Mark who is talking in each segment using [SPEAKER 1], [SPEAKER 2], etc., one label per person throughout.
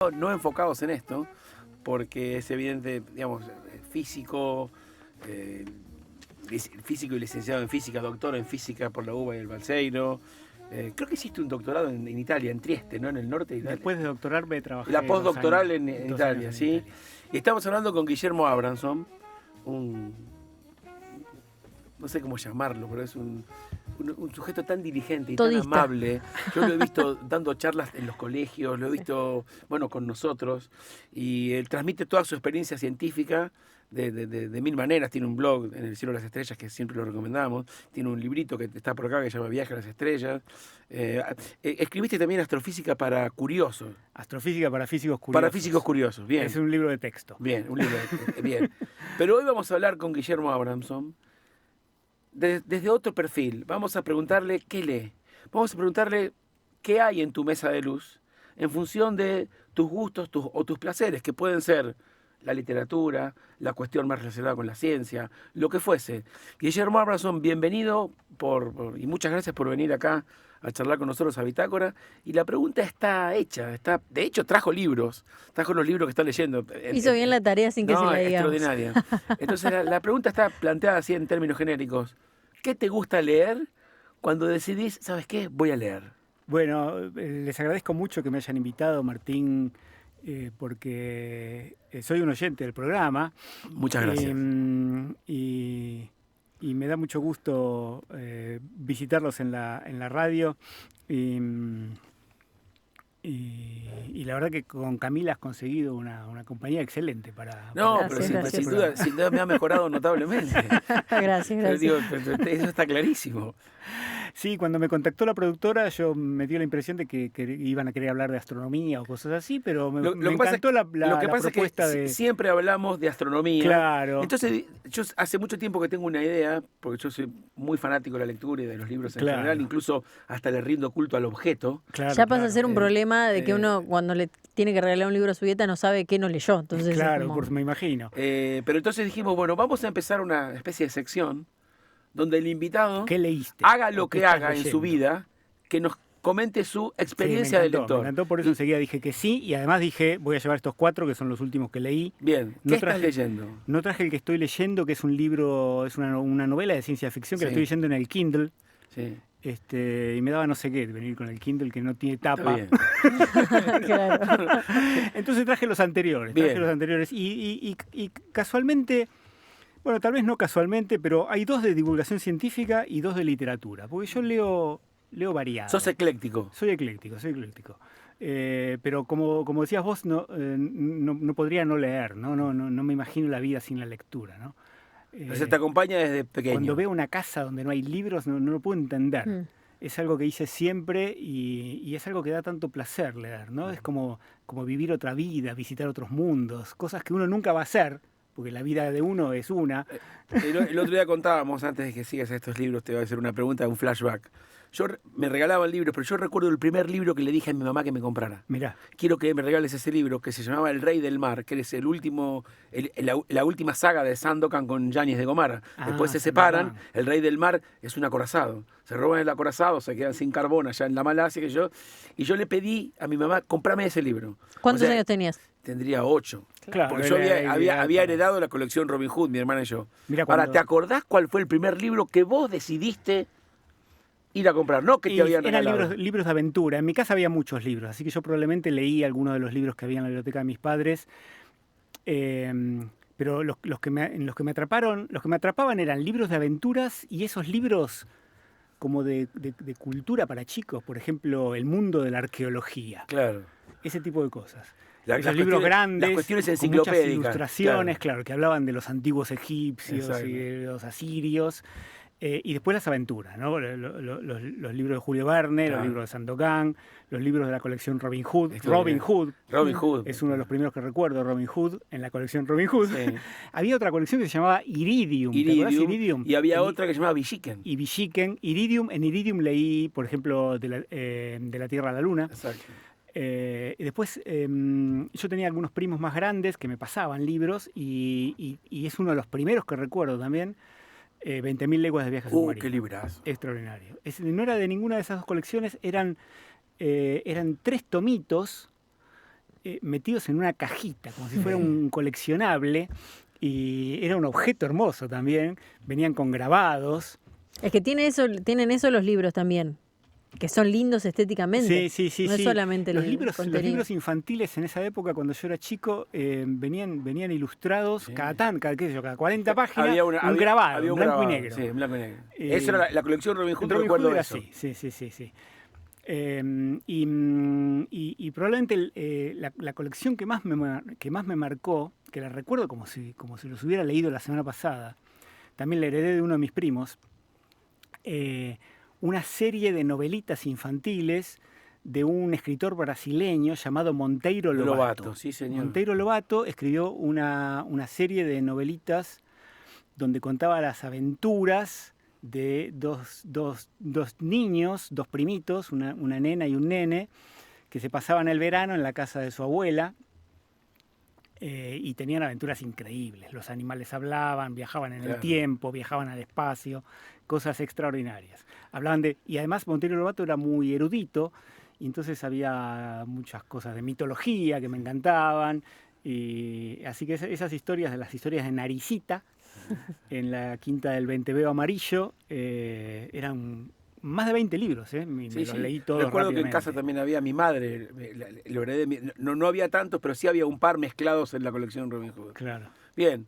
[SPEAKER 1] no enfocados en esto, porque es evidente, digamos, físico, eh, físico y licenciado en física, doctor en física por la UBA y el Balseiro. Creo que hiciste un doctorado en Italia, en Trieste, ¿no? En el norte de Italia.
[SPEAKER 2] Después de doctorarme trabajé
[SPEAKER 1] la postdoctoral
[SPEAKER 2] 2
[SPEAKER 1] en
[SPEAKER 2] años
[SPEAKER 1] Italia,
[SPEAKER 2] en
[SPEAKER 1] ¿sí?
[SPEAKER 2] Italia.
[SPEAKER 1] Y estamos hablando con Guillermo Abramson, no sé cómo llamarlo, pero es un sujeto tan diligente y
[SPEAKER 3] Todista.
[SPEAKER 1] tan amable. Yo lo he visto dando charlas en los colegios, lo he visto, bueno, con nosotros, y él transmite toda su experiencia científica de mil maneras. Tiene un blog en El Cielo de las Estrellas que siempre lo recomendamos, tiene un librito que está por acá que se llama Viaje a las Estrellas. Escribiste también Astrofísica para Curiosos.
[SPEAKER 2] Astrofísica para físicos curiosos.
[SPEAKER 1] Para físicos curiosos, bien.
[SPEAKER 2] Es un libro de texto.
[SPEAKER 1] Bien, un libro bien. Pero hoy vamos a hablar con Guillermo Abramson desde otro perfil. Vamos a preguntarle qué lee. Vamos a preguntarle qué hay en tu mesa de luz en función de tus gustos o tus placeres, que pueden ser la literatura, la cuestión más relacionada con la ciencia, lo que fuese. Guillermo Abramson, bienvenido y muchas gracias por venir acá a charlar con nosotros a Bitácora. Y la pregunta está hecha. De hecho, trajo los libros que está leyendo.
[SPEAKER 3] Hizo bien la tarea sin que se la digamos.
[SPEAKER 1] Extraordinaria. Entonces la pregunta está planteada así en términos genéricos. ¿Qué te gusta leer cuando decidís, sabes qué, voy a leer?
[SPEAKER 2] Bueno, les agradezco mucho que me hayan invitado, Martín, porque soy un oyente del programa.
[SPEAKER 1] Muchas gracias.
[SPEAKER 2] Y me da mucho gusto visitarlos en la radio. Y la verdad que con Camila has conseguido una compañía excelente para...
[SPEAKER 1] No,
[SPEAKER 2] para
[SPEAKER 1] pero
[SPEAKER 3] gracias.
[SPEAKER 1] sin duda me ha mejorado notablemente.
[SPEAKER 3] Gracias.
[SPEAKER 1] Digo, eso está clarísimo.
[SPEAKER 2] Sí, cuando me contactó la productora me dio la impresión de que iban a querer hablar de astronomía o cosas así, pero me encantó la propuesta
[SPEAKER 1] es que
[SPEAKER 2] de...
[SPEAKER 1] siempre hablamos de astronomía.
[SPEAKER 2] Claro.
[SPEAKER 1] Entonces, yo hace mucho tiempo que tengo una idea, porque yo soy muy fanático de la lectura y de los libros en general, incluso hasta le rindo culto al objeto.
[SPEAKER 2] Claro,
[SPEAKER 3] ya pasa a ser un problema de que uno cuando le tiene que regalar un libro a su dieta no sabe qué no leyó. Entonces
[SPEAKER 2] claro, me imagino.
[SPEAKER 1] Pero entonces dijimos, bueno, vamos a empezar una especie de sección donde el invitado
[SPEAKER 2] ¿Qué leíste?
[SPEAKER 1] haga lo que haga
[SPEAKER 2] leyendo
[SPEAKER 1] en su vida, que nos comente su experiencia de lector.
[SPEAKER 2] Me encantó, por eso enseguida dije que sí, y además dije, voy a llevar estos 4, que son los últimos que leí.
[SPEAKER 1] Bien, ¿qué estás leyendo?
[SPEAKER 2] No traje el que estoy leyendo, que es un libro, es una novela de ciencia ficción que la estoy leyendo en el Kindle.
[SPEAKER 1] Sí.
[SPEAKER 2] Y me daba no sé qué venir con el Kindle que no tiene tapa.
[SPEAKER 3] Claro.
[SPEAKER 2] Entonces traje los anteriores. Y casualmente, bueno, tal vez no casualmente, pero hay 2 de divulgación científica y 2 de literatura. Porque yo leo variado.
[SPEAKER 1] ¿Sos ecléctico?
[SPEAKER 2] Soy ecléctico. Pero como decías vos, no podría no leer, ¿no? No me imagino la vida sin la lectura, ¿no?
[SPEAKER 1] O sea, te acompaña desde pequeño.
[SPEAKER 2] Cuando veo una casa donde no hay libros, no lo puedo entender. Es algo que hice siempre y es algo que da tanto placer leer, ¿no? Es como vivir otra vida, visitar otros mundos, cosas que uno nunca va a hacer, porque la vida de uno es una.
[SPEAKER 1] El otro día contábamos, antes de que sigas a estos libros, te voy a hacer una pregunta, un flashback. Me regalaban libros, pero yo recuerdo el primer libro que le dije a mi mamá que me comprara.
[SPEAKER 2] Mirá.
[SPEAKER 1] Quiero que me regales ese libro que se llamaba El Rey del Mar, que es la última saga de Sandokan con Yáñez de Gomara. Después se separan, El Rey del Mar es un acorazado. Se roban el acorazado, se quedan sin carbón allá en la Malasia, y yo le pedí a mi mamá, comprame ese libro.
[SPEAKER 3] ¿Cuántos años tenías?
[SPEAKER 1] Tendría 8.
[SPEAKER 2] Claro,
[SPEAKER 1] porque yo había heredado la colección Robin Hood, mi hermana y yo. Ahora, ¿te acordás cuál fue el primer libro que vos decidiste ir a comprar? No que te habían regalado.
[SPEAKER 2] Eran libros de aventura. En mi casa había muchos libros, así que yo probablemente leí algunos de los libros que había en la biblioteca de mis padres. Pero los que me atrapaban eran libros de aventuras y esos libros como de cultura para chicos, por ejemplo, El mundo de la arqueología.
[SPEAKER 1] Claro.
[SPEAKER 2] Ese tipo de cosas.
[SPEAKER 1] Esos
[SPEAKER 2] libros grandes,
[SPEAKER 1] las cuestiones
[SPEAKER 2] con
[SPEAKER 1] enciclopédicas,
[SPEAKER 2] muchas ilustraciones, claro, que hablaban de los antiguos egipcios y de los asirios. Y después las aventuras, ¿no? Los libros de Julio Verne, los libros de Sandokan, los libros de la colección Robin Hood. Robin Hood es uno de los primeros que recuerdo, Robin Hood, en la colección Robin Hood. Sí. Había otra colección que se llamaba Iridium. ¿Te acordás? Iridium.
[SPEAKER 1] Y había otra que se llamaba Villiquen.
[SPEAKER 2] Y Villiquen. En Iridium leí, por ejemplo, de la Tierra a la Luna.
[SPEAKER 1] Exacto.
[SPEAKER 2] Y después yo tenía algunos primos más grandes que me pasaban libros y es uno de los primeros que recuerdo también. 20.000 leguas de viaje submarino.
[SPEAKER 1] ¡Qué librazo!
[SPEAKER 2] Extraordinario. No era de ninguna de esas 2 colecciones, eran 3 tomitos metidos en una cajita, como si fuera un coleccionable, y era un objeto hermoso también. Venían con grabados.
[SPEAKER 3] Es que tienen eso los libros también, que son lindos estéticamente.
[SPEAKER 2] Sí.
[SPEAKER 3] No es solamente
[SPEAKER 2] los
[SPEAKER 3] el
[SPEAKER 2] libros
[SPEAKER 3] contenido.
[SPEAKER 2] infantiles en esa época, cuando yo era chico, venían ilustrados cada 40 páginas, un grabado, en blanco y negro.
[SPEAKER 1] Sí, en blanco y negro. Eso era la colección Robin Hood, recuerdo eso.
[SPEAKER 2] Sí. Y probablemente la colección que más me marcó, que la recuerdo como si los hubiera leído la semana pasada, también la heredé de uno de mis primos, una serie de novelitas infantiles de un escritor brasileño llamado Monteiro Lobato.
[SPEAKER 1] Sí, señor.
[SPEAKER 2] Monteiro Lobato escribió una serie de novelitas donde contaba las aventuras de dos niños, dos primitos, una nena y un nene, que se pasaban el verano en la casa de su abuela y tenían aventuras increíbles. Los animales hablaban, viajaban en el tiempo, viajaban al espacio, cosas extraordinarias. Y además Monteiro Lobato era muy erudito, y entonces había muchas cosas de mitología que me encantaban, y así que esas historias, las historias de Naricita, en la quinta del Venteveo Amarillo, eran más de 20 libros, me los leí todos.
[SPEAKER 1] Recuerdo que en casa también había mi madre, lo heredé, no había tantos, pero sí había un par mezclados en la colección Robin Hood.
[SPEAKER 2] Claro.
[SPEAKER 1] Bien.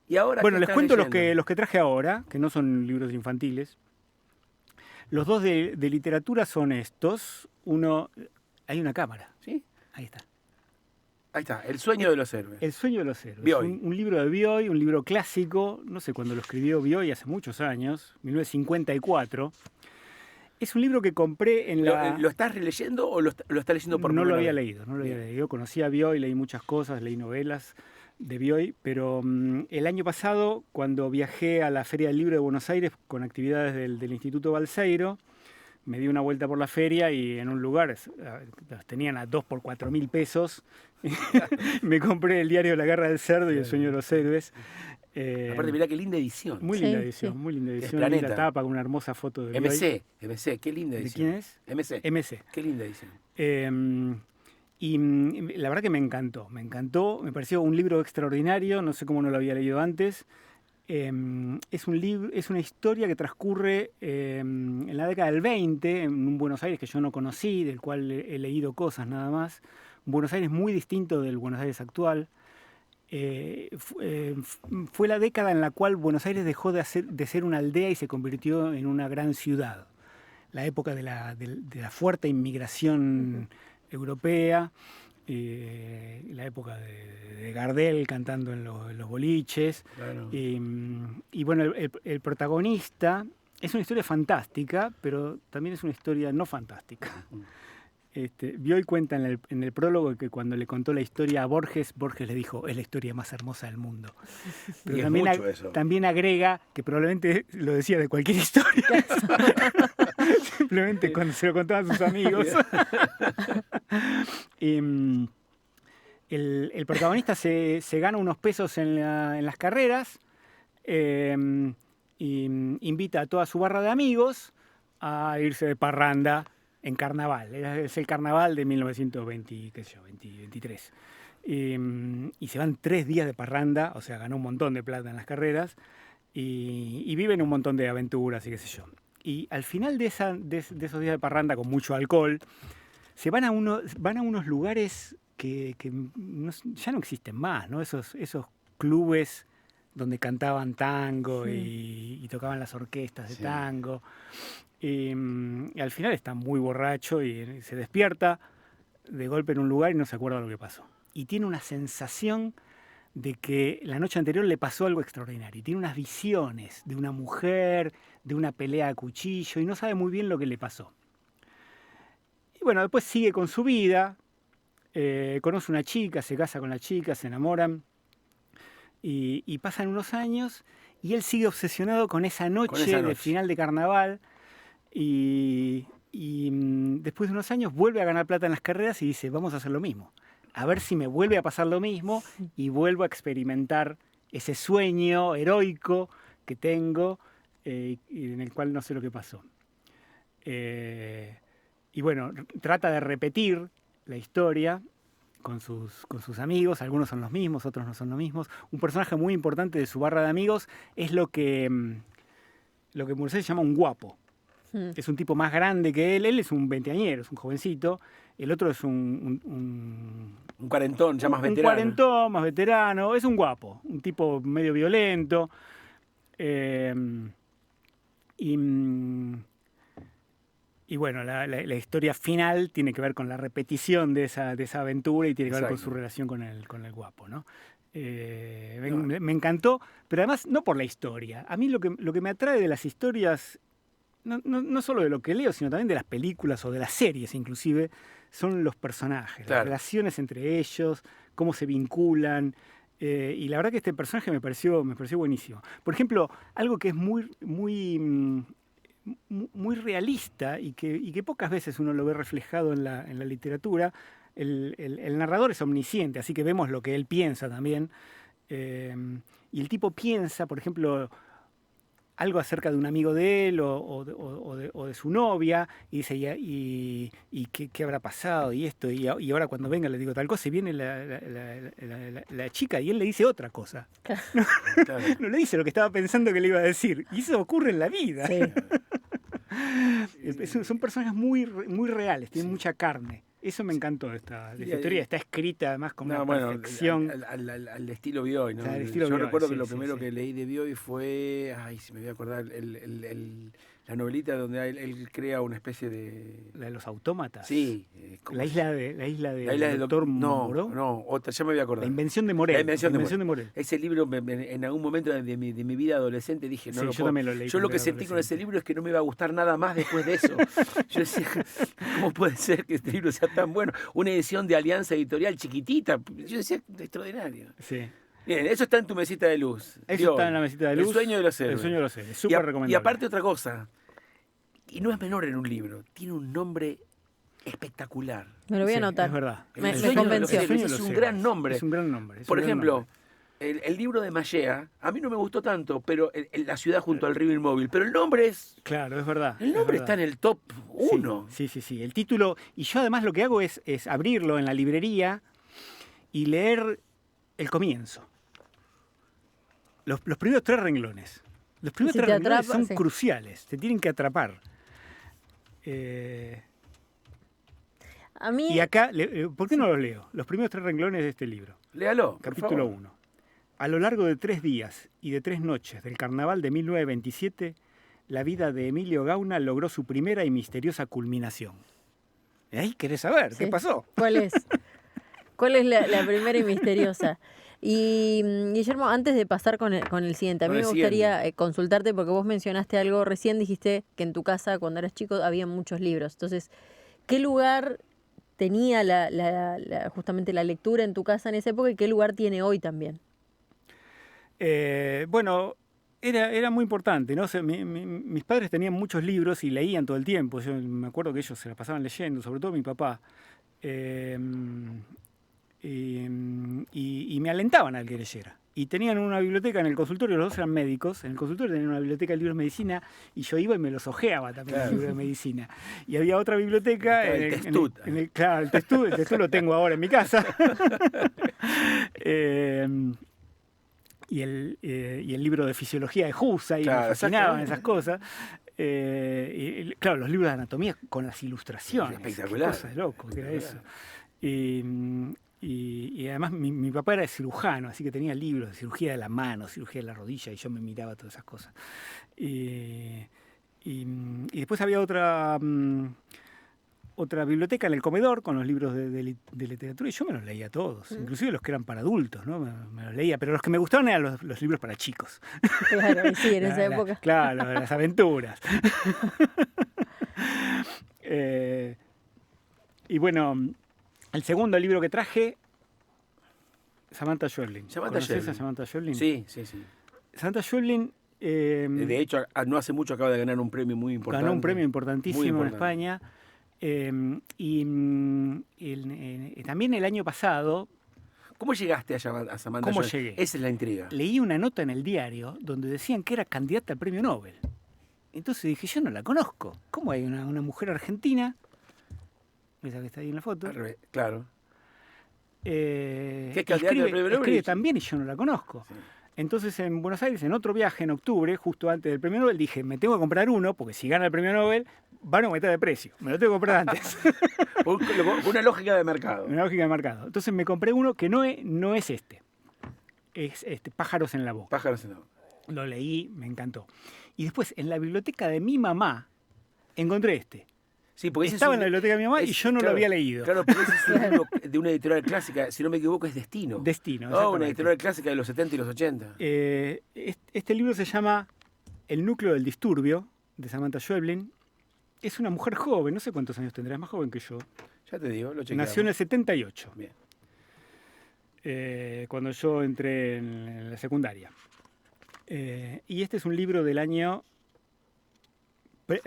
[SPEAKER 1] Y ahora,
[SPEAKER 2] bueno, les cuento los que traje ahora, que no son libros infantiles. Los dos de literatura son estos. Uno, hay una cámara.
[SPEAKER 1] ¿Sí?
[SPEAKER 2] Ahí está.
[SPEAKER 1] Ahí está, El sueño de los héroes.
[SPEAKER 2] El sueño de los héroes.
[SPEAKER 1] Bioy.
[SPEAKER 2] Un libro de Bioy, un libro clásico, no sé cuándo lo escribió Bioy, hace muchos años, 1954. Es un libro que compré en la...
[SPEAKER 1] ¿Lo estás releyendo o lo estás leyendo por
[SPEAKER 2] No
[SPEAKER 1] primera
[SPEAKER 2] lo había
[SPEAKER 1] vez?
[SPEAKER 2] leído, no lo había leído. Conocí a Bioy, leí muchas cosas, leí novelas de Bioy, pero el año pasado, cuando viajé a la Feria del Libro de Buenos Aires con actividades del Instituto Balseiro, me di una vuelta por la feria y en un lugar los tenían a 2 por 4.000 pesos. Me compré el diario La Guerra del Cerdo y El sueño de los héroes.
[SPEAKER 1] Aparte, mirá qué linda edición.
[SPEAKER 2] Muy linda edición, muy linda edición.
[SPEAKER 1] Planeta.
[SPEAKER 2] La tapa con una hermosa foto de Bioy.
[SPEAKER 1] MC, qué linda edición.
[SPEAKER 2] ¿De quién es? MC.
[SPEAKER 1] Qué linda edición.
[SPEAKER 2] Y la verdad que me encantó, me pareció un libro extraordinario, no sé cómo no lo había leído antes. Es una historia que transcurre en la década del 20, en un Buenos Aires que yo no conocí, del cual he leído cosas nada más. Un Buenos Aires muy distinto del Buenos Aires actual. Fue la década en la cual Buenos Aires dejó de ser una aldea y se convirtió en una gran ciudad. La época de la fuerte inmigración europea, la época de Gardel cantando en los boliches.
[SPEAKER 1] Claro.
[SPEAKER 2] Y bueno, el protagonista es una historia fantástica, pero también es una historia no fantástica. Bioy cuenta en el prólogo que cuando le contó la historia a Borges le dijo, es la historia más hermosa del mundo. Pero también agrega que probablemente lo decía de cualquier historia. Simplemente cuando se lo contaba a sus amigos. El protagonista se gana unos pesos en las carreras y invita a toda su barra de amigos a irse de parranda en carnaval. Es el carnaval de 1923. Y se van 3 días de parranda, o sea, ganó un montón de plata en las carreras y viven un montón de aventuras y qué sé yo. Y al final de esos días de parranda con mucho alcohol, se van a unos lugares que ya no existen más, ¿no? Esos clubes donde cantaban tango y tocaban las orquestas de tango. Y al final está muy borracho y se despierta de golpe en un lugar y no se acuerda lo que pasó. Y tiene una sensación de que la noche anterior le pasó algo extraordinario. Y tiene unas visiones de una mujer, de una pelea a cuchillo, y no sabe muy bien lo que le pasó. Y bueno, después sigue con su vida, conoce una chica, se casa con la chica, se enamoran, y pasan unos años, y él sigue obsesionado con esa noche de final de carnaval, y después de unos años vuelve a ganar plata en las carreras y dice, vamos a hacer lo mismo. A ver si me vuelve a pasar lo mismo y vuelvo a experimentar ese sueño heroico que tengo y en el cual no sé lo que pasó. Y bueno, trata de repetir la historia con sus amigos, algunos son los mismos, otros no son los mismos. Un personaje muy importante de su barra de amigos es lo que Murcell llama un guapo. Es un tipo más grande que él es un veinteañero, es un jovencito, el otro es un
[SPEAKER 1] cuarentón, ya más veterano.
[SPEAKER 2] Un cuarentón, más veterano, es un guapo, un tipo medio violento. Y bueno, la historia final tiene que ver con la repetición de esa aventura y tiene que ver con su relación con el guapo, ¿no? Me encantó, pero además no por la historia. A mí lo que me atrae de las historias, no solo de lo que leo, sino también de las películas o de las series inclusive, son los personajes, las relaciones entre ellos, cómo se vinculan. Y la verdad que este personaje me pareció buenísimo. Por ejemplo, algo que es muy realista y que pocas veces uno lo ve reflejado en la literatura. El narrador es omnisciente, así que vemos lo que él piensa también. Y el tipo piensa, por ejemplo, algo acerca de un amigo de él o de su novia, y dice, ¿y qué habrá pasado? Y esto, y ahora cuando venga le digo tal cosa, y viene la chica y él le dice otra cosa. No le dice lo que estaba pensando que le iba a decir. Y eso ocurre en la vida.
[SPEAKER 3] Sí.
[SPEAKER 2] Son personajes muy reales, tienen mucha carne. Eso me encantó de esta historia. Está escrita además con una perfección.
[SPEAKER 1] Al estilo Bioy, ¿no? Yo recuerdo que lo primero que leí de Bioy fue, si me voy a acordar, la novelita donde él crea una especie de...
[SPEAKER 2] La de los autómatas.
[SPEAKER 1] Sí.
[SPEAKER 2] La isla del doctor Moreau.
[SPEAKER 1] No, otra, ya me voy a acordar.
[SPEAKER 2] La invención de Morel.
[SPEAKER 1] La invención de Morel. Ese libro, en algún momento de mi vida adolescente dije,
[SPEAKER 2] yo también lo leí.
[SPEAKER 1] Yo lo que sentí con ese libro es que no me iba a gustar nada más después de eso. Yo decía, ¿cómo puede ser que este libro sea tan bueno? Una edición de Alianza Editorial chiquitita. Yo decía, extraordinario.
[SPEAKER 2] Sí.
[SPEAKER 1] Bien, eso está en tu mesita de luz.
[SPEAKER 2] Eso está en la mesita de luz.
[SPEAKER 1] El sueño de los héroes.
[SPEAKER 2] El sueño de los héroes. Súper recomendable.
[SPEAKER 1] Y aparte otra cosa, y no es menor en un libro, tiene un nombre espectacular.
[SPEAKER 3] Me lo voy a anotar.
[SPEAKER 2] Es verdad.
[SPEAKER 3] Me convenció.
[SPEAKER 1] Es un gran nombre.
[SPEAKER 2] Es un gran nombre.
[SPEAKER 1] Por ejemplo, el libro de Mallea, a mí no me gustó tanto, pero La ciudad junto al río Inmóvil, pero el nombre es...
[SPEAKER 2] Claro, es verdad.
[SPEAKER 1] El nombre está en el top 1.
[SPEAKER 2] Sí. El título, y yo además lo que hago es abrirlo en la librería y leer el comienzo. Los primeros 3 renglones. Los primeros 3 renglones son cruciales, te tienen que atrapar.
[SPEAKER 3] A mí...
[SPEAKER 2] Y acá, ¿por qué no los leo? Los primeros 3 renglones de este libro.
[SPEAKER 1] Léalo,
[SPEAKER 2] Capítulo 1. A lo largo de 3 días y de 3 noches del carnaval de 1927, la vida de Emilio Gauna logró su primera y misteriosa culminación. ¿Ahí querés saber qué pasó?
[SPEAKER 3] ¿Cuál es? ¿Cuál es la primera y misteriosa? Y Guillermo, antes de pasar con el siguiente, a mí me gustaría consultarte porque vos mencionaste algo, recién dijiste que en tu casa cuando eras chico había muchos libros. Entonces, ¿qué lugar tenía justamente la lectura en tu casa en esa época y qué lugar tiene hoy también?
[SPEAKER 2] Bueno, era muy importante, ¿no? O sea, mis padres tenían muchos libros y leían todo el tiempo. Yo me acuerdo que ellos se la pasaban leyendo, sobre todo mi papá. Y me alentaban al que leyera. Y tenían una biblioteca en el consultorio, los dos eran médicos, en el consultorio tenían una biblioteca de libros de medicina y yo iba y me los ojeaba también los libros de medicina. Y había otra biblioteca...
[SPEAKER 1] El Testut.
[SPEAKER 2] Claro, el Testut lo tengo ahora en mi casa. Y el libro de fisiología de Husserl, y me fascinaban esas cosas. Y, claro, los libros de anatomía con las ilustraciones.
[SPEAKER 1] Espectacular.
[SPEAKER 2] Qué cosa de loco que era eso. Y además mi papá era cirujano, así que tenía libros de cirugía de la mano, cirugía de la rodilla, y yo me miraba todas esas cosas. Y después había otra biblioteca en el comedor con los libros de literatura, y yo me los leía todos, inclusive los que eran para adultos, ¿no? Me los leía, pero los que me gustaban eran los libros para chicos.
[SPEAKER 3] Claro, sí, en esa época.
[SPEAKER 2] Claro, las aventuras. Y bueno, el segundo libro que traje, Samantha Schweblin. ¿Conoces a Samantha Schweblin?
[SPEAKER 1] Sí.
[SPEAKER 2] Samantha Schweblin...
[SPEAKER 1] de hecho, no hace mucho acaba de ganar un premio muy importante.
[SPEAKER 2] Ganó un premio importantísimo en España. También el año pasado...
[SPEAKER 1] ¿Cómo llegaste a Samantha Schweblin?
[SPEAKER 2] ¿Cómo llegué?
[SPEAKER 1] Esa es la intriga.
[SPEAKER 2] Leí una nota en el diario donde decían que era candidata al premio Nobel. Entonces dije, yo no la conozco. ¿Cómo hay una mujer argentina? Esa que está ahí en la foto.
[SPEAKER 1] Claro. ¿Qué candidata al premio Nobel?
[SPEAKER 2] Escribe también y yo no la conozco. Sí. Entonces en Buenos Aires, en otro viaje en octubre, justo antes del premio Nobel, dije, me tengo que comprar uno, porque si gana el premio Nobel, van a aumentar de precio. Me lo tengo que comprar antes.
[SPEAKER 1] Una lógica de mercado.
[SPEAKER 2] Una lógica de mercado. Entonces me compré uno que no es este. Es Pájaros en la boca.
[SPEAKER 1] Pájaros en la boca.
[SPEAKER 2] Lo leí, me encantó. Y después, en la biblioteca de mi mamá, encontré este.
[SPEAKER 1] Sí, porque
[SPEAKER 2] estaba en la biblioteca de mi mamá y yo no lo había leído.
[SPEAKER 1] Claro, porque ese es un libro de una editorial clásica, si no me equivoco es Destino.
[SPEAKER 2] Destino,
[SPEAKER 1] una editorial clásica de los 70 y los 80.
[SPEAKER 2] Este libro se llama El núcleo del disturbio, de Samantha Schweblin. Es una mujer joven, no sé cuántos años tendrá, es más joven que yo.
[SPEAKER 1] Ya te digo, lo chequeamos.
[SPEAKER 2] Nació en el 78.
[SPEAKER 1] Bien.
[SPEAKER 2] Cuando yo entré en la secundaria. Y este es un libro del año...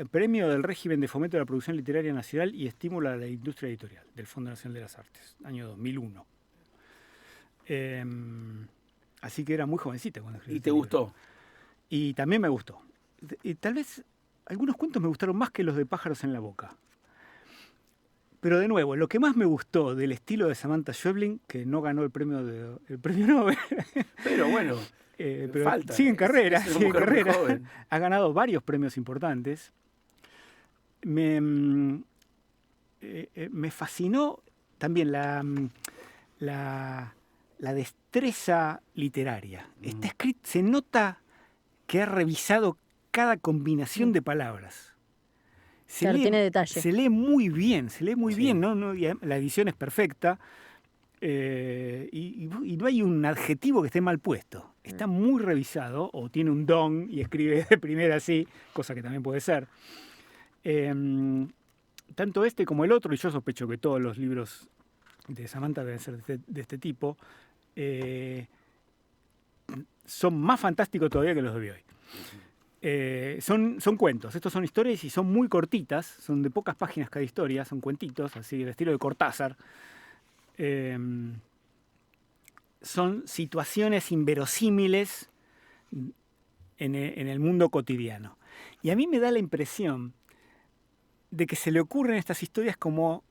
[SPEAKER 2] Premio del Régimen de Fomento de la Producción Literaria Nacional y Estímulo a la Industria Editorial, del Fondo Nacional de las Artes, año 2001. Así que era muy jovencita cuando escribí.
[SPEAKER 1] ¿Y te gustó?
[SPEAKER 2] Y también me gustó. Y tal vez algunos cuentos me gustaron más que los de Pájaros en la boca. Pero de nuevo, lo que más me gustó del estilo de Samantha Schweblin, que no ganó el premio Nobel.
[SPEAKER 1] Pero bueno...
[SPEAKER 2] pero
[SPEAKER 1] falta,
[SPEAKER 2] sigue en carrera,
[SPEAKER 1] joven.
[SPEAKER 2] Ha ganado varios premios importantes. Me fascinó también la destreza literaria. Está escrito, se nota que ha revisado cada combinación de palabras.
[SPEAKER 3] Tiene detalle.
[SPEAKER 2] Se lee muy bien, ¿no? La edición es perfecta. Y no hay un adjetivo que esté mal puesto. Está muy revisado, o tiene un don y escribe de primera así, cosa que también puede ser. Tanto este como el otro, y yo sospecho que todos los libros de Samantha deben ser de este tipo, son más fantásticos todavía que los de hoy. Son cuentos, estos son historias y son muy cortitas, son de pocas páginas cada historia, son cuentitos, así del estilo de Cortázar. Son situaciones inverosímiles en el mundo cotidiano. Y a mí me da la impresión de que se le ocurren estas historias como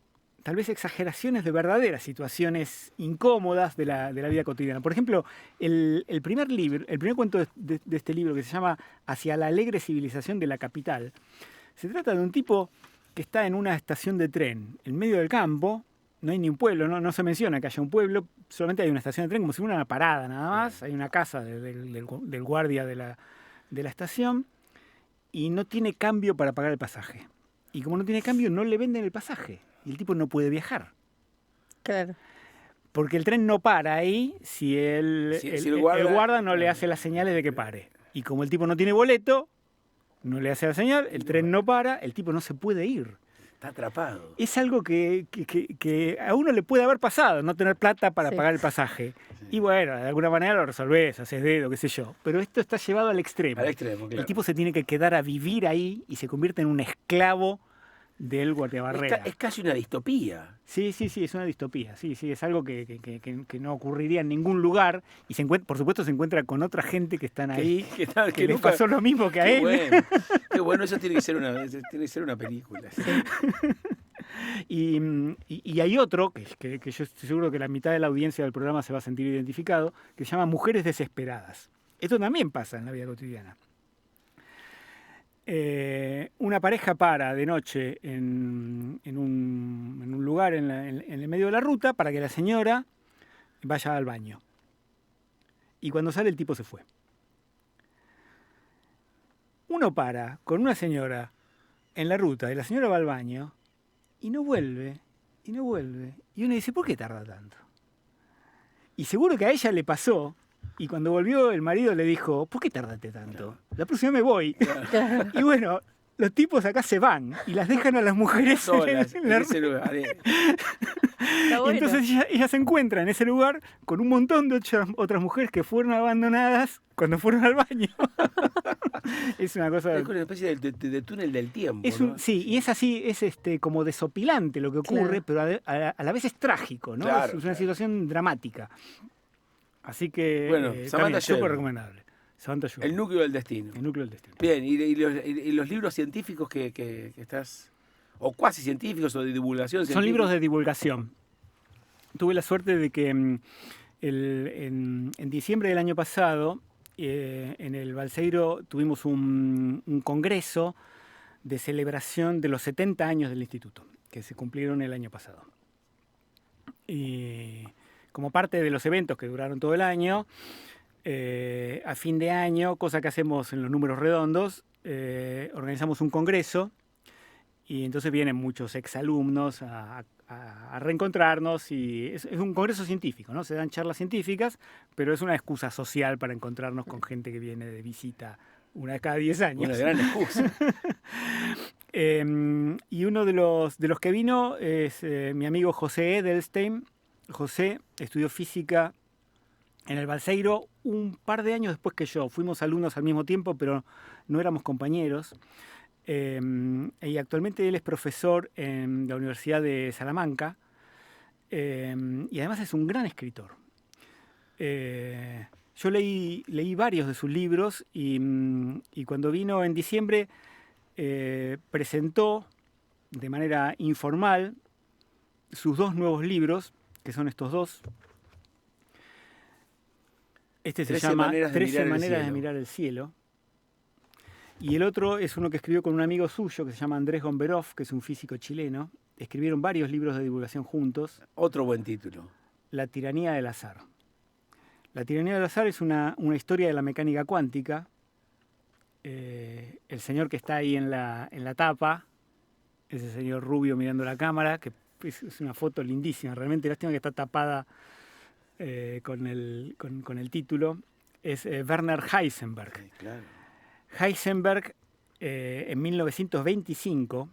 [SPEAKER 2] tal vez exageraciones de verdaderas situaciones incómodas de la vida cotidiana. Por ejemplo, el primer cuento de este libro, que se llama Hacia la alegre civilización de la capital, se trata de un tipo que está en una estación de tren en medio del campo. No hay ni un pueblo, no se menciona que haya un pueblo, solamente hay una estación de tren, como si fuera una parada nada más. Hay una casa del guardia de la estación y no tiene cambio para pagar el pasaje. Y como no tiene cambio, no le venden el pasaje y el tipo no puede viajar.
[SPEAKER 3] Claro.
[SPEAKER 2] Porque el tren no para ahí si el guarda no le hace las señales de que pare. Y como el tipo no tiene boleto, no le hace la señal, el tren no para, el tipo no se puede ir.
[SPEAKER 1] Está atrapado.
[SPEAKER 2] Es algo que a uno le puede haber pasado, no tener plata para pagar el pasaje. Sí. Y bueno, de alguna manera lo resolvés, haces dedo, qué sé yo. Pero esto está llevado al extremo.
[SPEAKER 1] Al extremo, claro.
[SPEAKER 2] El tipo se tiene que quedar a vivir ahí y se convierte en un esclavo del guardiabarrera.
[SPEAKER 1] Es casi una distopía.
[SPEAKER 2] Sí, es una distopía. Sí, es algo que no ocurriría en ningún lugar. Y por supuesto se encuentra con otra gente que están ahí, que les pasó lo mismo que a él.
[SPEAKER 1] Bueno. Qué bueno, eso tiene que ser una película. Sí.
[SPEAKER 2] Y hay otro, que yo estoy seguro que la mitad de la audiencia del programa se va a sentir identificado, que se llama Mujeres Desesperadas. Esto también pasa en la vida cotidiana. Una pareja para de noche en un lugar en el medio de la ruta para que la señora vaya al baño. Y cuando sale el tipo se fue. Uno para con una señora en la ruta y la señora va al baño y no vuelve. Y uno dice, ¿por qué tarda tanto? Y seguro que a ella le pasó. Y cuando volvió, el marido le dijo, ¿por qué tardaste tanto? La próxima me voy.
[SPEAKER 3] Claro.
[SPEAKER 2] Y bueno, los tipos acá se van y las dejan a las mujeres
[SPEAKER 1] solas en ese lugar.
[SPEAKER 2] Bueno. Y entonces ella se encuentra en ese lugar con un montón de otras mujeres que fueron abandonadas cuando fueron al baño. Es una cosa...
[SPEAKER 1] Es una especie de túnel del tiempo, ¿no?
[SPEAKER 2] Sí, y es así, es como desopilante lo que ocurre, claro. Pero a la vez es trágico, ¿no?
[SPEAKER 1] Claro,
[SPEAKER 2] es una situación dramática. Así que
[SPEAKER 1] bueno, Samantha
[SPEAKER 2] súper recomendable. Samantha Schweblin.
[SPEAKER 1] El núcleo del destino. Bien, y los libros científicos que estás, o cuasi científicos o de divulgación científica.
[SPEAKER 2] Son libros de divulgación. tuve la suerte de que en diciembre del año pasado, en el Balseiro tuvimos un congreso de celebración de los 70 años del instituto, que se cumplieron el año pasado. Y como parte de los eventos que duraron todo el año, a fin de año, cosa que hacemos en los números redondos, organizamos un congreso y entonces vienen muchos exalumnos a reencontrarnos y es un congreso científico, ¿no? Se dan charlas científicas, pero es una excusa social para encontrarnos con gente que viene de visita una vez cada 10 años.
[SPEAKER 1] Una gran excusa.
[SPEAKER 2] Y uno de los que vino es mi amigo José Edelstein. José estudió física en el Balseiro un par de años después que yo. Fuimos alumnos al mismo tiempo, pero no éramos compañeros. Y actualmente él es profesor en la Universidad de Salamanca y además es un gran escritor. Yo leí varios de sus libros y cuando vino en diciembre presentó de manera informal sus 2 nuevos libros, que son estos 2. Este se llama 13 maneras de mirar el cielo. Y el otro es uno que escribió con un amigo suyo que se llama Andrés Gomberov, que es un físico chileno. Escribieron varios libros de divulgación juntos.
[SPEAKER 1] Otro buen título.
[SPEAKER 2] La tiranía del azar. La tiranía del azar es una historia de la mecánica cuántica. El señor que está ahí en la tapa, ese señor rubio mirando la cámara, que es una foto lindísima, realmente lástima que está tapada con el título, es Werner Heisenberg.
[SPEAKER 1] Sí, claro.
[SPEAKER 2] Heisenberg en 1925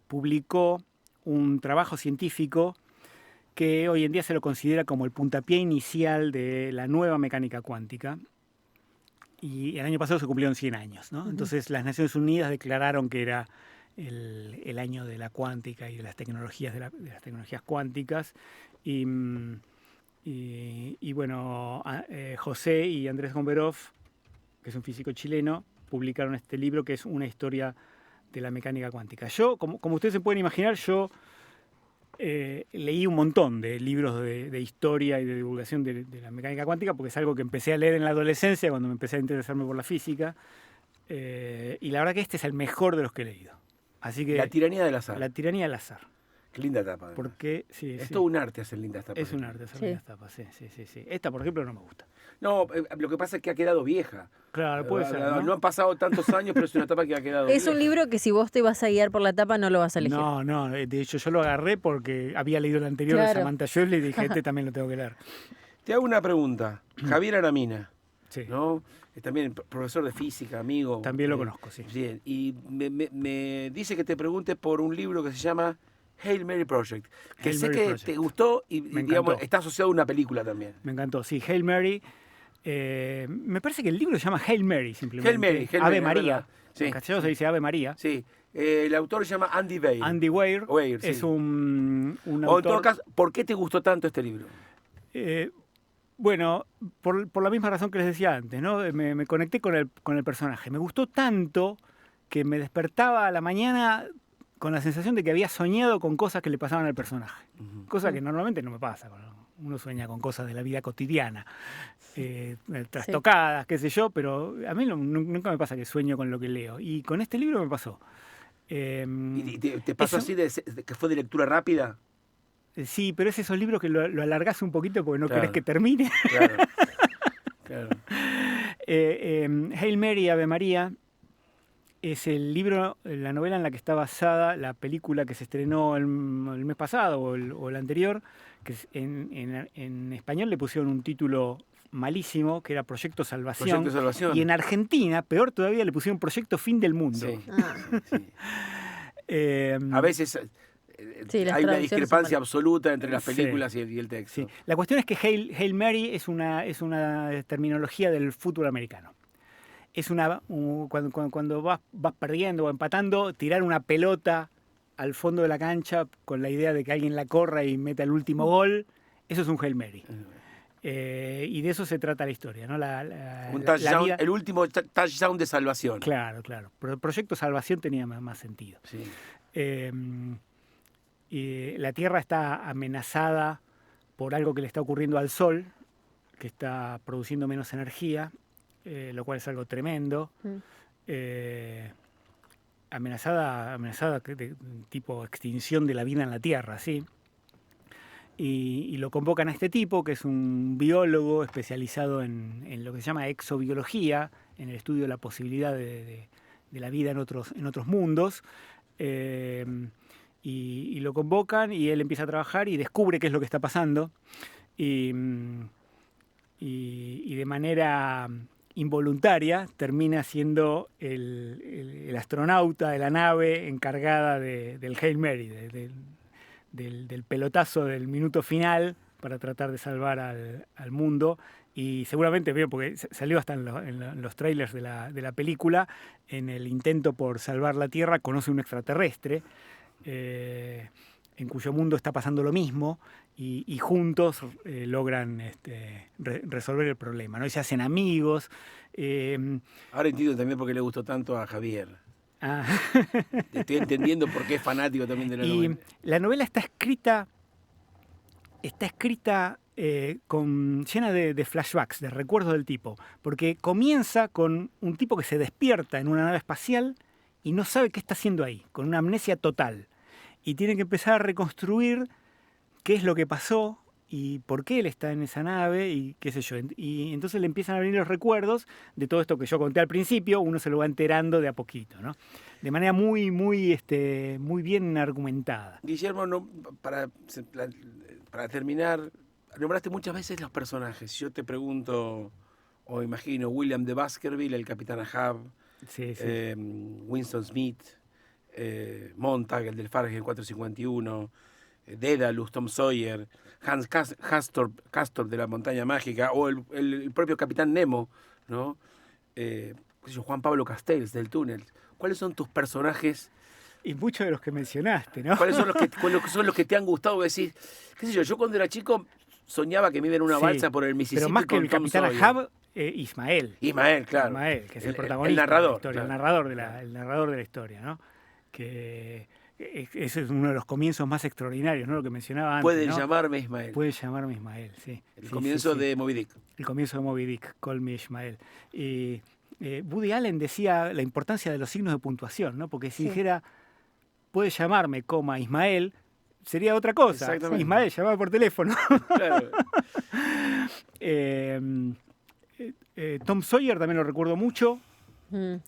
[SPEAKER 2] publicó un trabajo científico que hoy en día se lo considera como el puntapié inicial de la nueva mecánica cuántica. Y el año pasado se cumplieron 100 años, ¿no? Entonces las Naciones Unidas declararon que era el año de la cuántica y de las tecnologías, de las tecnologías cuánticas. Y bueno, José y Andrés Gomberov, que es un físico chileno, publicaron este libro que es una historia de la mecánica cuántica. Yo, como ustedes se pueden imaginar, yo leí un montón de libros de historia y de divulgación de la mecánica cuántica, porque es algo que empecé a leer en la adolescencia, cuando me empecé a interesarme por la física, y la verdad que este es el mejor de los que he leído. Así que,
[SPEAKER 1] La tiranía del azar.
[SPEAKER 2] La tiranía del azar.
[SPEAKER 1] Qué linda tapa. Además.
[SPEAKER 2] Porque, sí,
[SPEAKER 1] es
[SPEAKER 2] sí.
[SPEAKER 1] todo un arte hacer lindas tapas.
[SPEAKER 2] Es un arte hacer lindas tapas, sí. Esta, por ejemplo, no me gusta.
[SPEAKER 1] No, lo que pasa es que ha quedado vieja.
[SPEAKER 2] Claro, puede ser, ¿no?
[SPEAKER 1] No han pasado tantos años, pero es una tapa que ha quedado
[SPEAKER 3] Es
[SPEAKER 1] vieja.
[SPEAKER 3] un libro que si vos te vas a guiar por la tapa no lo vas a elegir.
[SPEAKER 2] No, de hecho yo lo agarré porque había leído el anterior de Samantha Joyce y dije, este también lo tengo que leer.
[SPEAKER 1] Te hago una pregunta. Javier Aramina,
[SPEAKER 2] sí.
[SPEAKER 1] ¿no? Es también profesor de física, amigo.
[SPEAKER 2] También lo conozco, sí.
[SPEAKER 1] Bien, y me dice que te pregunte por un libro que se llama Hail Mary Project, que
[SPEAKER 2] Hail
[SPEAKER 1] sé
[SPEAKER 2] Mary
[SPEAKER 1] que
[SPEAKER 2] Project.
[SPEAKER 1] te gustó y digamos, está asociado a una película también.
[SPEAKER 2] Me encantó, sí, Hail Mary. Me parece que el libro se llama Hail Mary, simplemente.
[SPEAKER 1] Hail Mary,
[SPEAKER 2] Ave María.
[SPEAKER 1] Sí.
[SPEAKER 2] En castellano se dice Ave María.
[SPEAKER 1] Sí, el autor se llama Andy Weir.
[SPEAKER 2] Andy Weir
[SPEAKER 1] sí.
[SPEAKER 2] es un autor...
[SPEAKER 1] O en todo caso, ¿por qué te gustó tanto este libro?
[SPEAKER 2] Bueno, por la misma razón que les decía antes, ¿no? Me conecté con el personaje. Me gustó tanto que me despertaba a la mañana con la sensación de que había soñado con cosas que le pasaban al personaje. Cosa que normalmente no me pasa. Uno sueña con cosas de la vida cotidiana, trastocadas, qué sé yo, pero a mí nunca me pasa que sueño con lo que leo. Y con este libro me pasó.
[SPEAKER 1] ¿Y te pasó
[SPEAKER 2] eso,
[SPEAKER 1] así que fue de lectura rápida?
[SPEAKER 2] Sí, pero es esos libros que lo alargás un poquito porque no querés que termine.
[SPEAKER 1] Claro.
[SPEAKER 2] Hail Mary, Ave María, es el libro, la novela en la que está basada la película que se estrenó el mes pasado o el anterior, que en español le pusieron un título malísimo, que era Proyecto Salvación. Y en Argentina, peor todavía, le pusieron Proyecto Fin del Mundo.
[SPEAKER 1] Sí. A veces hay una discrepancia absoluta entre las películas y el texto.
[SPEAKER 2] Sí. La cuestión es que Hail Mary es una terminología del fútbol americano. Es cuando vas perdiendo o empatando, tirar una pelota al fondo de la cancha con la idea de que alguien la corra y meta el último gol, eso es un Hail Mary. Y de eso se trata la historia, ¿no?
[SPEAKER 1] Un touchdown, el último touchdown de salvación.
[SPEAKER 2] Claro. Pero el Proyecto Salvación tenía más sentido.
[SPEAKER 1] Sí.
[SPEAKER 2] La Tierra está amenazada por algo que le está ocurriendo al Sol, que está produciendo menos energía, lo cual es algo tremendo. Amenazada de tipo extinción de la vida en la Tierra, ¿sí? Y lo convocan a este tipo, que es un biólogo especializado en lo que se llama exobiología, en el estudio de la posibilidad de la vida en otros mundos. Y lo convocan y él empieza a trabajar y descubre qué es lo que está pasando. Y de manera involuntaria termina siendo el astronauta de la nave encargada del Hail Mary, del pelotazo del minuto final para tratar de salvar al mundo. Y seguramente, porque salió hasta en los trailers de la película, en el intento por salvar la Tierra conoce un extraterrestre en cuyo mundo está pasando lo mismo, y juntos logran resolver el problema, ¿no? Y se hacen amigos.
[SPEAKER 1] Ahora entiendo también por qué le gustó tanto a Javier. Estoy entendiendo por qué es fanático también de la novela.
[SPEAKER 2] La novela está escrita llena de flashbacks, de recuerdos del tipo, porque comienza con un tipo que se despierta en una nave espacial y no sabe qué está haciendo ahí, con una amnesia total, y tiene que empezar a reconstruir qué es lo que pasó y por qué él está en esa nave y qué sé yo. Y entonces le empiezan a venir los recuerdos de todo esto que yo conté al principio, uno se lo va enterando de a poquito, ¿no? De manera muy bien argumentada.
[SPEAKER 1] Guillermo, para terminar, nombraste muchas veces los personajes. Yo te pregunto, o imagino, William de Baskerville, el Capitán Ahab,
[SPEAKER 2] sí.
[SPEAKER 1] Winston Smith, Montag, el del Fahrenheit 451, Daedalus, Tom Sawyer, Hans Castorp de la Montaña Mágica, o el propio Capitán Nemo, ¿no? Juan Pablo Castells del Túnel. ¿Cuáles son tus personajes?
[SPEAKER 2] Y muchos de los que mencionaste, ¿no?
[SPEAKER 1] ¿Cuáles son los que te han gustado? Decís, qué sé yo cuando era chico soñaba que me iba en una balsa por el Mississippi.
[SPEAKER 2] Pero más que el Capitán Ahab, Ismael.
[SPEAKER 1] Ismael, claro.
[SPEAKER 2] Ismael, que es el protagonista.
[SPEAKER 1] El narrador.
[SPEAKER 2] De la historia,
[SPEAKER 1] claro.
[SPEAKER 2] el narrador de la historia, ¿no? Que ese es uno de los comienzos más extraordinarios, ¿no? Lo que mencionaba antes.
[SPEAKER 1] Pueden
[SPEAKER 2] ¿no?
[SPEAKER 1] llamarme Ismael.
[SPEAKER 2] Pueden llamarme Ismael, sí.
[SPEAKER 1] El comienzo de Moby Dick.
[SPEAKER 2] El comienzo de Moby Dick, Call Me Ismael. Woody Allen decía la importancia de los signos de puntuación, ¿no? Porque si dijera, puede llamarme, Ismael, sería otra cosa.
[SPEAKER 1] Exactamente.
[SPEAKER 2] Ismael, llamaba por teléfono.
[SPEAKER 1] Claro.
[SPEAKER 2] Tom Sawyer también lo recuerdo mucho.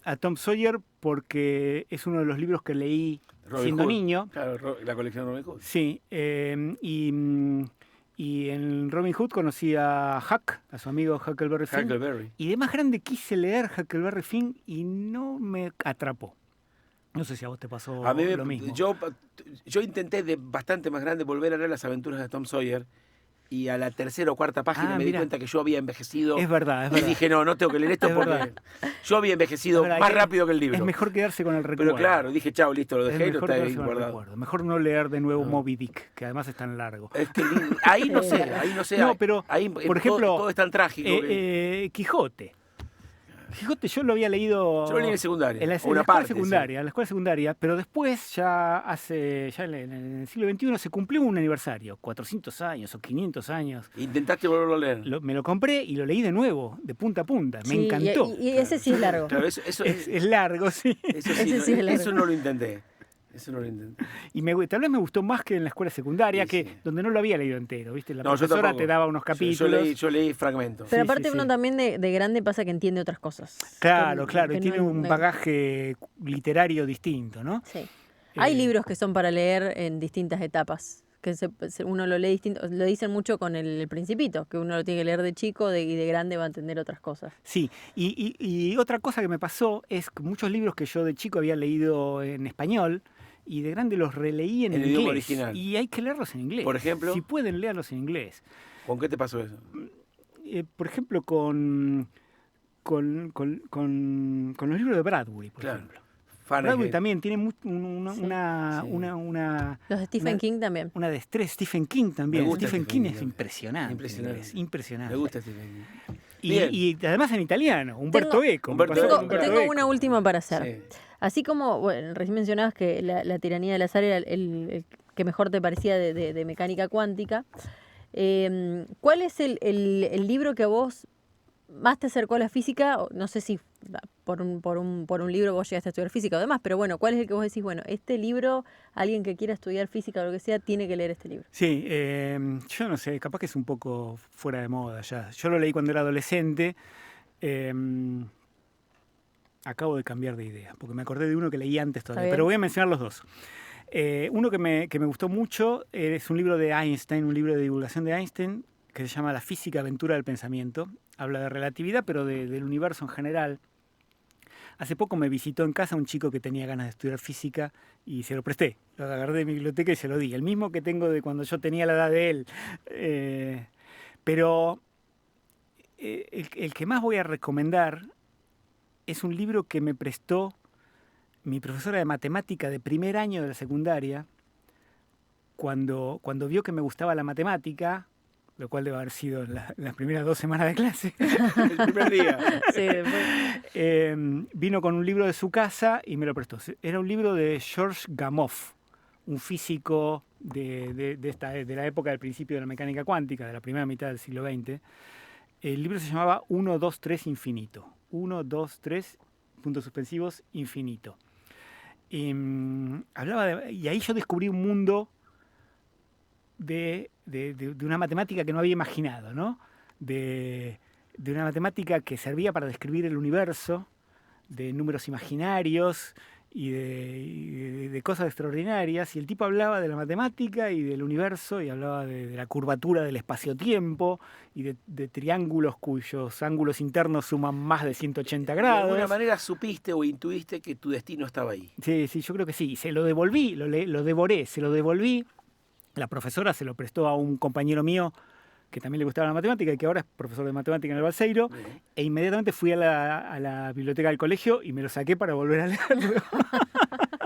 [SPEAKER 2] A Tom Sawyer porque es uno de los libros que leí
[SPEAKER 1] Robin
[SPEAKER 2] siendo
[SPEAKER 1] Hood.
[SPEAKER 2] niño.
[SPEAKER 1] Claro, la colección Robin Hood.
[SPEAKER 2] Sí, y en Robin Hood conocí a Huck, a su amigo Huckleberry Finn.
[SPEAKER 1] Huckleberry.
[SPEAKER 2] Y de más grande quise leer Huckleberry Finn y no me atrapó. No sé si a vos te pasó lo mismo.
[SPEAKER 1] Yo intenté de bastante más grande volver a leer las aventuras de Tom Sawyer, y a la tercera o cuarta página me di cuenta que yo había envejecido.
[SPEAKER 2] Es verdad.
[SPEAKER 1] Y dije, no tengo que leer esto porque yo había envejecido más rápido que el libro.
[SPEAKER 2] Es mejor quedarse con el recuerdo.
[SPEAKER 1] Pero claro, dije, chao, listo, lo dejé y lo está ahí guardado.
[SPEAKER 2] Mejor no leer de nuevo Moby Dick, que además es tan largo.
[SPEAKER 1] Es que ahí no sé.
[SPEAKER 2] No, pero,
[SPEAKER 1] ahí,
[SPEAKER 2] por ejemplo,
[SPEAKER 1] todo es tan trágico.
[SPEAKER 2] Quijote, yo lo había leído.
[SPEAKER 1] Yo lo leí en secundaria.
[SPEAKER 2] En la escuela secundaria, pero después, ya en el siglo XXI, se cumplió un aniversario, 400 años o 500 años.
[SPEAKER 1] ¿Intentaste volverlo a leer?
[SPEAKER 2] Me lo compré y lo leí de nuevo, de punta a punta. Me encantó.
[SPEAKER 3] Y ese sí es largo.
[SPEAKER 1] Claro,
[SPEAKER 2] es largo, sí.
[SPEAKER 1] Eso no lo intenté.
[SPEAKER 2] Y tal vez me gustó más que en la escuela secundaria, donde no lo había leído entero, ¿viste? La profesora te daba unos capítulos.
[SPEAKER 1] Yo leí fragmentos.
[SPEAKER 3] Pero aparte uno también de grande pasa que entiende otras cosas.
[SPEAKER 2] Claro, y tiene un bagaje literario distinto, ¿no?
[SPEAKER 3] Sí. Hay libros que son para leer en distintas etapas, que uno lo lee distinto. Lo dicen mucho con el Principito, que uno lo tiene que leer de chico y de grande va a entender otras cosas.
[SPEAKER 2] Sí, y otra cosa que me pasó es que muchos libros que yo de chico había leído en español, y de grande los releí en inglés.
[SPEAKER 1] El idioma original.
[SPEAKER 2] Y hay que leerlos en inglés.
[SPEAKER 1] Por ejemplo.
[SPEAKER 2] Si pueden, leerlos en inglés.
[SPEAKER 1] ¿Con qué te pasó eso?
[SPEAKER 2] Por ejemplo, con los libros de Bradbury, por ejemplo. Bradbury también tiene una...
[SPEAKER 3] Los de Stephen King también.
[SPEAKER 2] Una de estrés. Stephen King también. Stephen King es impresionante.
[SPEAKER 1] Me gusta Stephen King.
[SPEAKER 2] Y además en italiano, Umberto Eco.
[SPEAKER 3] Tengo una última para hacer. Sí. Así como, recién mencionabas que la tiranía del azar era el que mejor te parecía de mecánica cuántica. ¿Cuál es el libro que a vos más te acercó a la física? No sé si por un libro vos llegaste a estudiar física o demás, pero bueno, ¿cuál es el que vos decís, bueno, este libro, alguien que quiera estudiar física o lo que sea, tiene que leer este libro?
[SPEAKER 2] Sí, yo no sé, capaz que es un poco fuera de moda ya. Yo lo leí cuando era adolescente. Acabo de cambiar de idea, porque me acordé de uno que leí antes todavía, pero voy a mencionar los dos. Uno que me gustó mucho es un libro de Einstein, un libro de divulgación de Einstein, que se llama La física aventura del pensamiento. Habla de relatividad, pero del universo en general. Hace poco me visitó en casa un chico que tenía ganas de estudiar física y se lo presté. Lo agarré de mi biblioteca y se lo di. El mismo que tengo de cuando yo tenía la edad de él. Pero el que más voy a recomendar es un libro que me prestó mi profesora de matemática de primer año de la secundaria, cuando vio que me gustaba la matemática, lo cual debe haber sido en las primeras 2 semanas de clase, el primer día.
[SPEAKER 3] Sí,
[SPEAKER 2] vino con un libro de su casa y me lo prestó. Era un libro de Georges Gamow, un físico de la época del principio de la mecánica cuántica, de la primera mitad del siglo XX. El libro se llamaba 1, 2, 3, infinito. 1, 2, 3, puntos suspensivos, infinito. Y ahí yo descubrí un mundo de una matemática que no había imaginado, ¿no? De una matemática que servía para describir el universo, de números imaginarios y de cosas extraordinarias. Y el tipo hablaba de la matemática y del universo, y hablaba de la curvatura del espacio-tiempo y de triángulos cuyos ángulos internos suman más de 180 grados.
[SPEAKER 1] De alguna manera supiste o intuiste que tu destino estaba ahí.
[SPEAKER 2] Sí, yo creo que sí. Se lo devolví, lo devoré, se lo devolví. La profesora se lo prestó a un compañero mío que también le gustaba la matemática y que ahora es profesor de matemática en el Balseiro, e inmediatamente fui a la biblioteca del colegio y me lo saqué para volver a leerlo.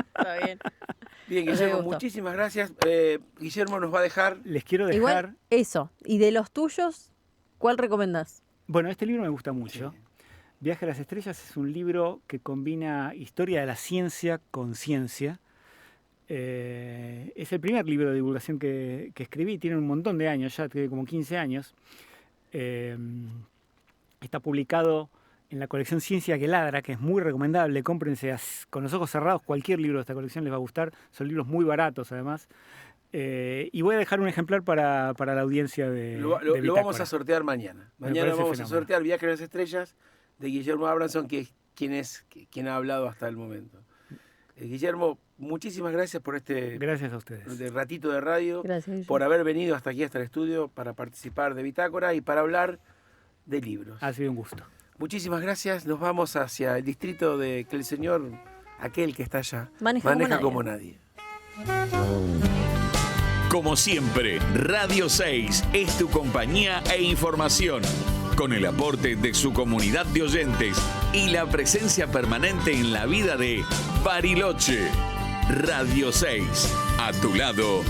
[SPEAKER 3] Está bien.
[SPEAKER 1] Bien, Guillermo, muchísimas gracias. Guillermo nos va a dejar...
[SPEAKER 2] Les quiero dejar...
[SPEAKER 3] Igual eso. ¿Y de los tuyos, cuál recomendás?
[SPEAKER 2] Bueno, este libro me gusta mucho.
[SPEAKER 1] Sí.
[SPEAKER 2] Viaje a las estrellas es un libro que combina historia de la ciencia con ciencia. Es el primer libro de divulgación que escribí, tiene un montón de años, ya tiene como 15 años. Está publicado en la colección Ciencia que Ladra, que es muy recomendable. Cómprense con los ojos cerrados cualquier libro de esta colección, les va a gustar. Son libros muy baratos además. Y voy a dejar un ejemplar para la audiencia de
[SPEAKER 1] Lo vamos a sortear mañana. Mañana vamos a sortear Viaje a las estrellas de Guillermo Abramson, que es quien ha hablado hasta el momento. Guillermo, muchísimas gracias por
[SPEAKER 2] gracias a ustedes.
[SPEAKER 1] Ratito de radio,
[SPEAKER 3] gracias,
[SPEAKER 1] por haber venido hasta aquí, hasta el estudio, para participar de Bitácora y para hablar de libros.
[SPEAKER 2] Ha sido un gusto.
[SPEAKER 1] Muchísimas gracias. Nos vamos hacia el distrito de que el señor, aquel que está allá, maneja como nadie.
[SPEAKER 4] Como siempre, Radio 6 es tu compañía e información, con el aporte de su comunidad de oyentes y la presencia permanente en la vida de Bariloche. Radio 6, a tu lado